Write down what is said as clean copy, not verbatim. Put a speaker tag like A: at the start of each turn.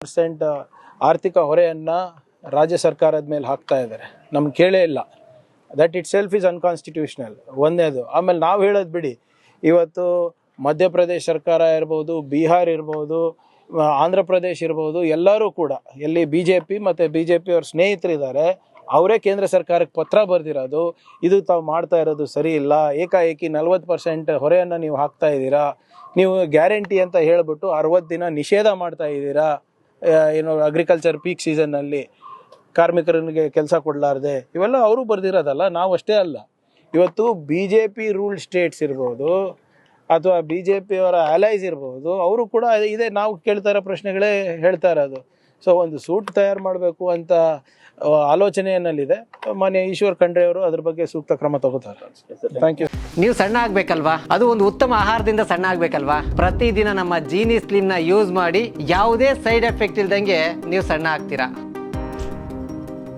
A: 40% ಆರ್ಥಿಕ ಹೊರೆಯನ್ನು ರಾಜ್ಯ ಸರ್ಕಾರದ ಮೇಲೆ ಹಾಕ್ತಾ ಇದ್ದಾರೆ. ನಮ್ಗೆ ಕೇಳೇ ಇಲ್ಲ. That itself is unconstitutional ಒಂದೇದು. ಆಮೇಲೆ ನಾವು ಹೇಳೋದು ಬಿಡಿ, ಇವತ್ತು ಮಧ್ಯಪ್ರದೇಶ ಸರ್ಕಾರ ಇರ್ಬೋದು, ಬಿಹಾರ್ ಇರ್ಬೋದು, ಆಂಧ್ರ ಪ್ರದೇಶ್ ಇರ್ಬೋದು, ಎಲ್ಲರೂ ಕೂಡ ಎಲ್ಲಿ BJP ಮತ್ತು BJP ಅವ್ರ ಸ್ನೇಹಿತರಿದ್ದಾರೆ, ಅವರೇ ಕೇಂದ್ರ ಸರ್ಕಾರಕ್ಕೆ ಪತ್ರ ಬರೆದಿರೋದು, ಇದು ತಾವು ಮಾಡ್ತಾ ಇರೋದು ಸರಿ ಇಲ್ಲ, ಏಕಾಏಕಿ 40% ಹೊರೆಯನ್ನು ನೀವು ಹಾಕ್ತಾ ಇದ್ದೀರಾ, ನೀವು ಗ್ಯಾರಂಟಿ ಅಂತ ಹೇಳಿಬಿಟ್ಟು 60 ದಿನ ನಿಷೇಧ ಮಾಡ್ತಾ ಇದ್ದೀರಾ, ಏನು ಅಗ್ರಿಕಲ್ಚರ್ ಪೀಕ್ ಸೀಸನ್ನಲ್ಲಿ ಕಾರ್ಮಿಕರಿಗೆ ಕೆಲಸ ಕೊಡಲಾರ್ದೆ, ಇವೆಲ್ಲ ಅವರು ಬರೆದಿರೋದಲ್ಲ, ನಾವು ಅಷ್ಟೇ ಅಲ್ಲ. ಇವತ್ತು BJP ರೂಲ್ಡ್ ಸ್ಟೇಟ್ಸ್ ಇರ್ಬೋದು ಅಥವಾ BJP ಅವರ ಅಲೈಸ್ ಇರ್ಬೋದು, ಅವರು ಕೂಡ ಇದೇ ನಾವು ಕೇಳ್ತಾ ಇರೋ ಪ್ರಶ್ನೆಗಳೇ ಹೇಳ್ತಾ ಇರೋದು. ಸೊ ಒಂದು ಸೂಟ್ ತಯಾರು ಮಾಡಬೇಕು ಅಂತ ಆಲೋಚನೆಯಲ್ಲಿದೆ. ಮಾನ್ಯ ಈಶ್ವರ್ ಖಂಡ್ರೆ ಅವರು ಅದ್ರ ಬಗ್ಗೆ ಸೂಕ್ತ ಕ್ರಮ ತಗೋತಾರೆ. Thank you.
B: ನೀವು ಸಣ್ಣ ಆಗ್ಬೇಕಲ್ವಾ? ಅದು ಒಂದು ಉತ್ತಮ ಆಹಾರದಿಂದ ಸಣ್ಣ ಆಗ್ಬೇಕಲ್ವಾ? ಪ್ರತಿದಿನ ನಮ್ಮ ಜೀನಿ ಸ್ಲಿಮ್ನ ಯೂಸ್ ಮಾಡಿ ಯಾವುದೇ ಸೈಡ್ ಎಫೆಕ್ಟ್ ಇಲ್ದಂಗೆ ನೀವು ಸಣ್ಣ ಆಗ್ತೀರಾ.